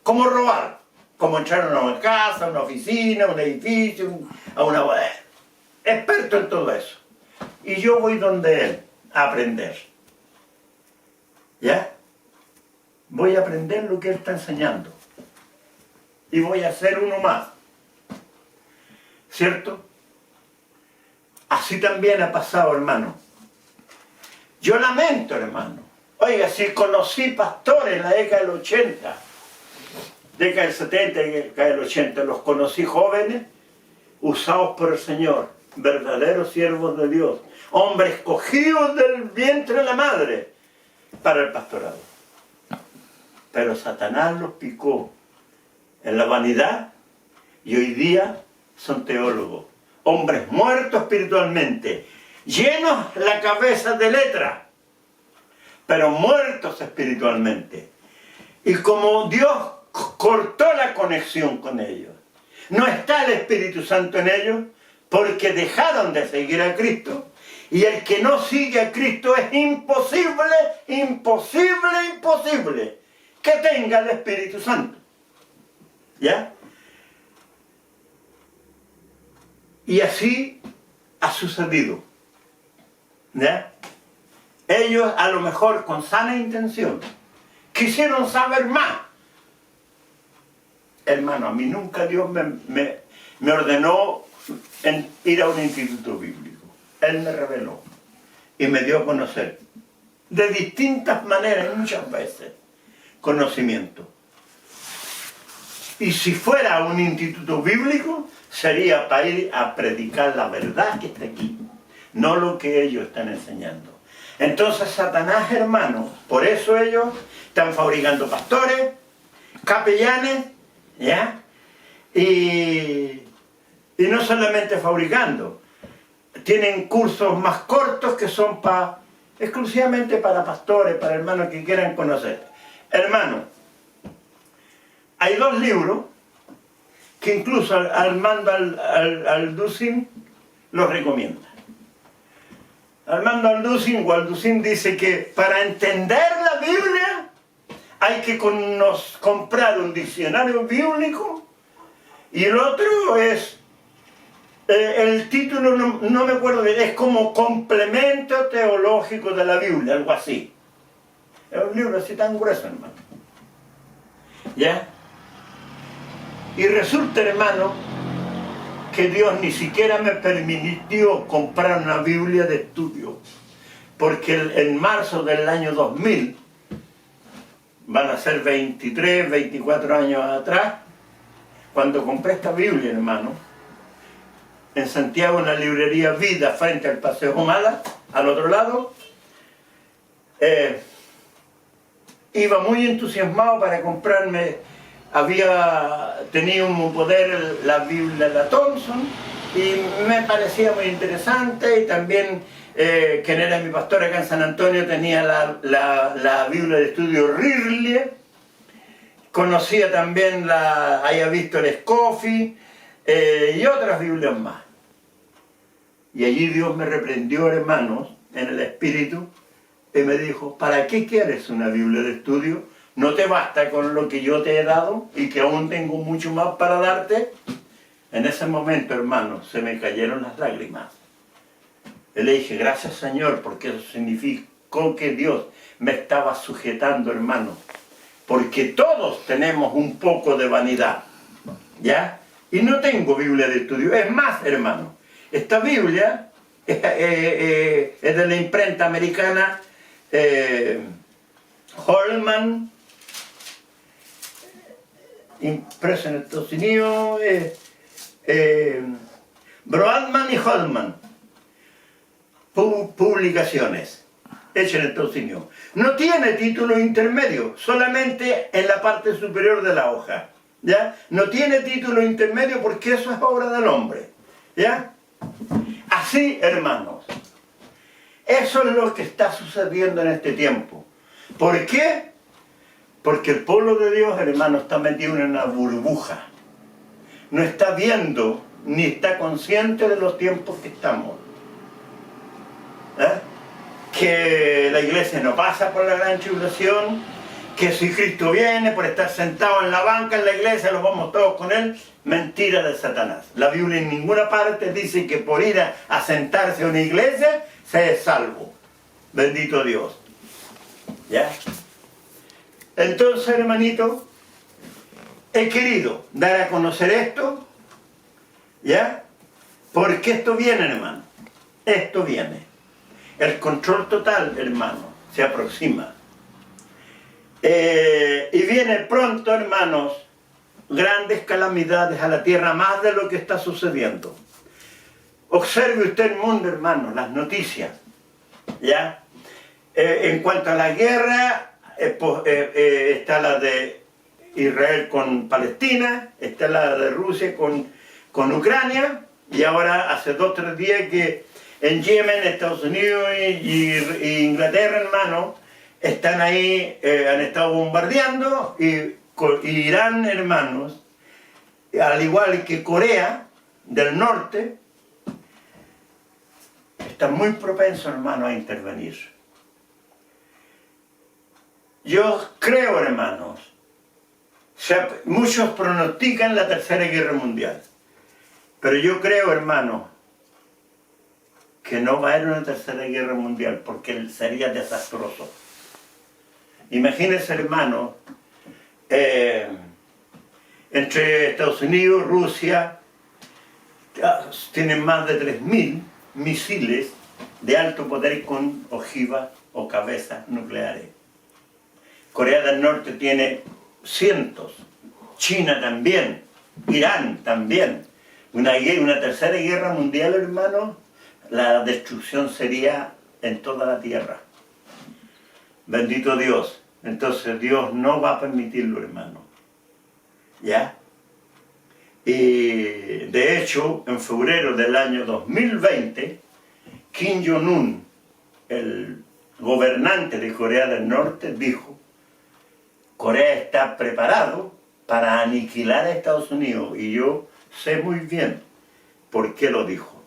robar, como entrar a una casa, a una oficina, a un edificio, a una bodega. Experto en todo eso. Y yo voy donde él a aprender. ¿Ya? Voy a aprender lo que él está enseñando. Y voy a ser uno más. ¿Cierto? Así también ha pasado, hermano. Yo lamento, hermano. Oiga, si conocí pastores en la década del 80, década del 70 y década del 80, los conocí jóvenes, usados por el Señor, verdaderos siervos de Dios, hombres escogidos del vientre de la madre para el pastorado. Pero Satanás los picó en la vanidad y hoy día son teólogos, hombres muertos espiritualmente, llenos la cabeza de letra, pero muertos espiritualmente. Y como Dios cortó la conexión con ellos, no está el Espíritu Santo en ellos, porque dejaron de seguir a Cristo, y el que no sigue a Cristo es imposible, imposible, imposible que tenga el Espíritu Santo. ¿Ya? Y así ha sucedido. ¿Ya? Ellos, a lo mejor con sana intención, quisieron saber más. Hermano, a mí nunca Dios me ordenó ir a un instituto bíblico. Él me reveló y me dio a conocer de distintas maneras y muchas veces conocimiento. Y si fuera un instituto bíblico, sería para ir a predicar la verdad que está aquí, no lo que ellos están enseñando. Entonces Satanás, hermano, por eso ellos están fabricando pastores, capellanes, ¿ya? Y no solamente fabricando, tienen cursos más cortos que son exclusivamente para pastores, para hermanos que quieran conocer. Hermano, hay 2 libros que incluso Armando Alducin los recomienda. Armando Alducin dice que para entender la Biblia hay que comprar un diccionario bíblico, y el otro es, el título no me acuerdo bien, es como complemento teológico de la Biblia, algo así. Es un libro así tan grueso, hermano. ¿Ya? Y resulta, hermano, que Dios ni siquiera me permitió comprar una Biblia de estudio, porque en marzo del año 2000, van a ser 23, 24 años atrás, cuando compré esta Biblia, hermano, en Santiago, en la librería Vida, frente al Paseo Humala, al otro lado, iba muy entusiasmado para comprarme. Había tenido un poder la Biblia de la Thompson y me parecía muy interesante, y también quien era mi pastor acá en San Antonio tenía la Biblia de estudio Ridley, conocía también había visto el Scofield y otras Biblias más. Y allí Dios me reprendió, hermanos, en el espíritu, y me dijo: ¿para qué quieres una Biblia de estudio? ¿No te basta con lo que yo te he dado y que aún tengo mucho más para darte? En ese momento, hermano, se me cayeron las lágrimas. Y le dije: gracias, Señor, porque eso significó que Dios me estaba sujetando, hermano. Porque todos tenemos un poco de vanidad, ¿ya? Y no tengo Biblia de estudio. Es más, hermano, esta Biblia es de la imprenta americana Holman, impreso en Estados Unidos, Broadman y Holman, publicaciones, hecha en Estados Unidos. No tiene título intermedio, solamente en la parte superior de la hoja. ¿ya? No tiene título intermedio porque eso es obra del hombre, ¿ya? Así, hermanos, eso es lo que está sucediendo en este tiempo. ¿Por qué? Porque el pueblo de Dios, hermanos, está metido en una burbuja. No está viendo ni está consciente de los tiempos que estamos. ¿Eh? Que la iglesia no pasa por la gran tribulación, que si Cristo viene por estar sentado en la banca en la iglesia, los vamos todos con él. Mentira de Satanás. La Biblia en ninguna parte dice que por ir a sentarse a una iglesia se es salvo. Bendito Dios. ¿Ya? Entonces, hermanito, he querido dar a conocer esto, ¿ya? Porque esto viene, hermano. Esto viene. El control total, hermano, se aproxima. Y viene pronto, hermanos, grandes calamidades a la tierra, más de lo que está sucediendo. Observe usted el mundo, hermano, las noticias, ¿ya? En cuanto a la guerra, está la de Israel con Palestina, está la de Rusia con Ucrania, y ahora hace 2 o 3 días que en Yemen, Estados Unidos y Inglaterra, hermano, están ahí, han estado bombardeando, y Irán, hermanos, al igual que Corea del Norte, está muy propenso, hermano, a intervenir. Yo creo, hermanos, muchos pronostican la Tercera Guerra Mundial, pero yo creo, hermanos, que no va a haber una Tercera Guerra Mundial porque sería desastroso. Imagínense, hermanos, entre Estados Unidos, Rusia, tienen más de 3.000 misiles de alto poder con ojivas o cabezas nucleares. Corea del Norte tiene cientos, China también, Irán también. Una tercera guerra mundial, hermano, la destrucción sería en toda la tierra. Bendito Dios. Entonces Dios no va a permitirlo, hermano. ¿Ya? Y de hecho, en febrero del año 2020, Kim Jong-un, el gobernante de Corea del Norte, dijo: Corea está preparado para aniquilar a Estados Unidos. Y yo sé muy bien por qué lo dijo.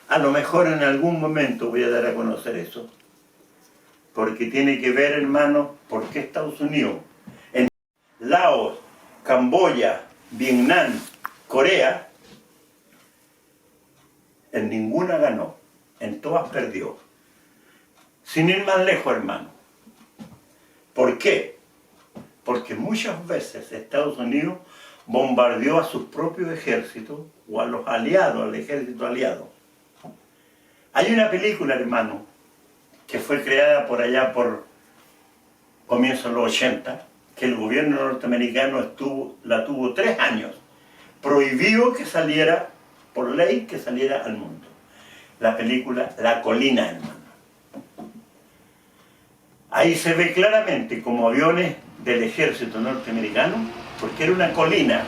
A lo mejor en algún momento voy a dar a conocer eso. Porque tiene que ver, hermano, por qué Estados Unidos, en Laos, Camboya, Vietnam, Corea, en ninguna ganó, en todas perdió. Sin ir más lejos, hermano. ¿Por qué? Porque muchas veces Estados Unidos bombardeó a sus propios ejércitos o a los aliados, al ejército aliado. Hay una película, hermano, que fue creada por allá por comienzos de los 80, que el gobierno norteamericano la tuvo 3 años. Prohibió que saliera, por ley, que saliera al mundo. La película La Colina, hermano. Ahí se ve claramente como aviones del ejército norteamericano, porque era una colina,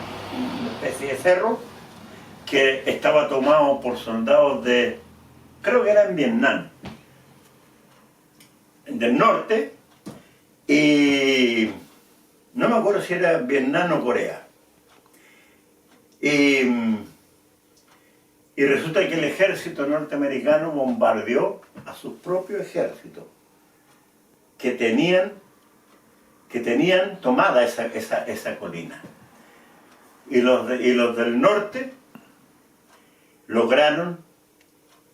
una especie de cerro, que estaba tomado por soldados de, creo que era en Vietnam, del norte, y no me acuerdo si era Vietnam o Corea. Y resulta que el ejército norteamericano bombardeó a sus propios ejércitos que tenían tomada esa colina. Y los del norte lograron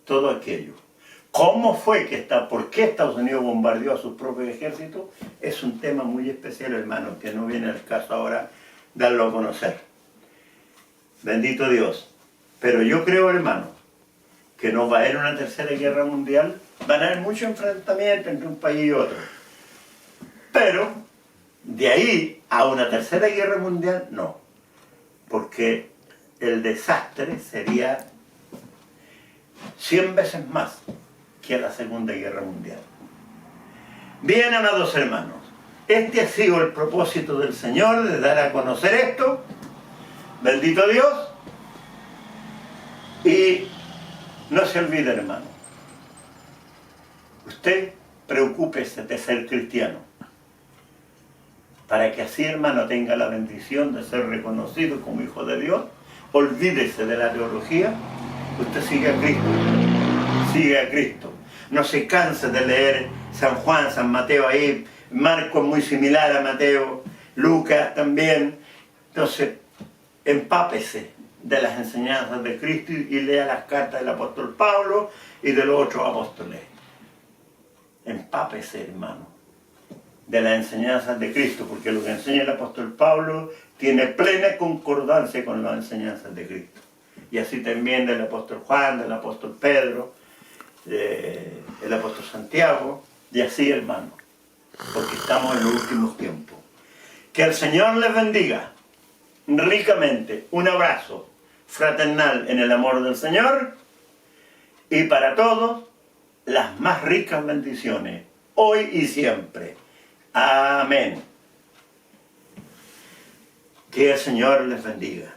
todo aquello. ¿Cómo fue por qué Estados Unidos bombardeó a sus propios ejércitos? Es un tema muy especial, hermano, que no viene al caso ahora darlo a conocer. Bendito Dios. Pero yo creo, hermano, que no va a haber una tercera guerra mundial. Van a haber muchos enfrentamientos entre un país y otro. Pero de ahí a una tercera guerra mundial, no. Porque el desastre sería 100 veces más que la Segunda Guerra Mundial. Bien, amados hermanos, este ha sido el propósito del Señor, de dar a conocer esto, Bendito Dios. Y no se olvide, hermano, usted preocúpese de ser cristiano, para que así, hermano, tenga la bendición de ser reconocido como hijo de Dios. Olvídese de la teología, usted sigue a Cristo, sigue a Cristo. No se canse de leer San Juan, San Mateo ahí, Marcos muy similar a Mateo, Lucas también. Entonces, empápese de las enseñanzas de Cristo y lea las cartas del apóstol Pablo y de los otros apóstoles. Empápese, hermano, de las enseñanzas de Cristo, porque lo que enseña el apóstol Pablo tiene plena concordancia con las enseñanzas de Cristo. Y así también del apóstol Juan, del apóstol Pedro, del apóstol Santiago, y así, hermano, porque estamos en los últimos tiempos. Que el Señor les bendiga ricamente. Un abrazo fraternal en el amor del Señor, y para todos las más ricas bendiciones, hoy y siempre. Amén. Que el Señor les bendiga.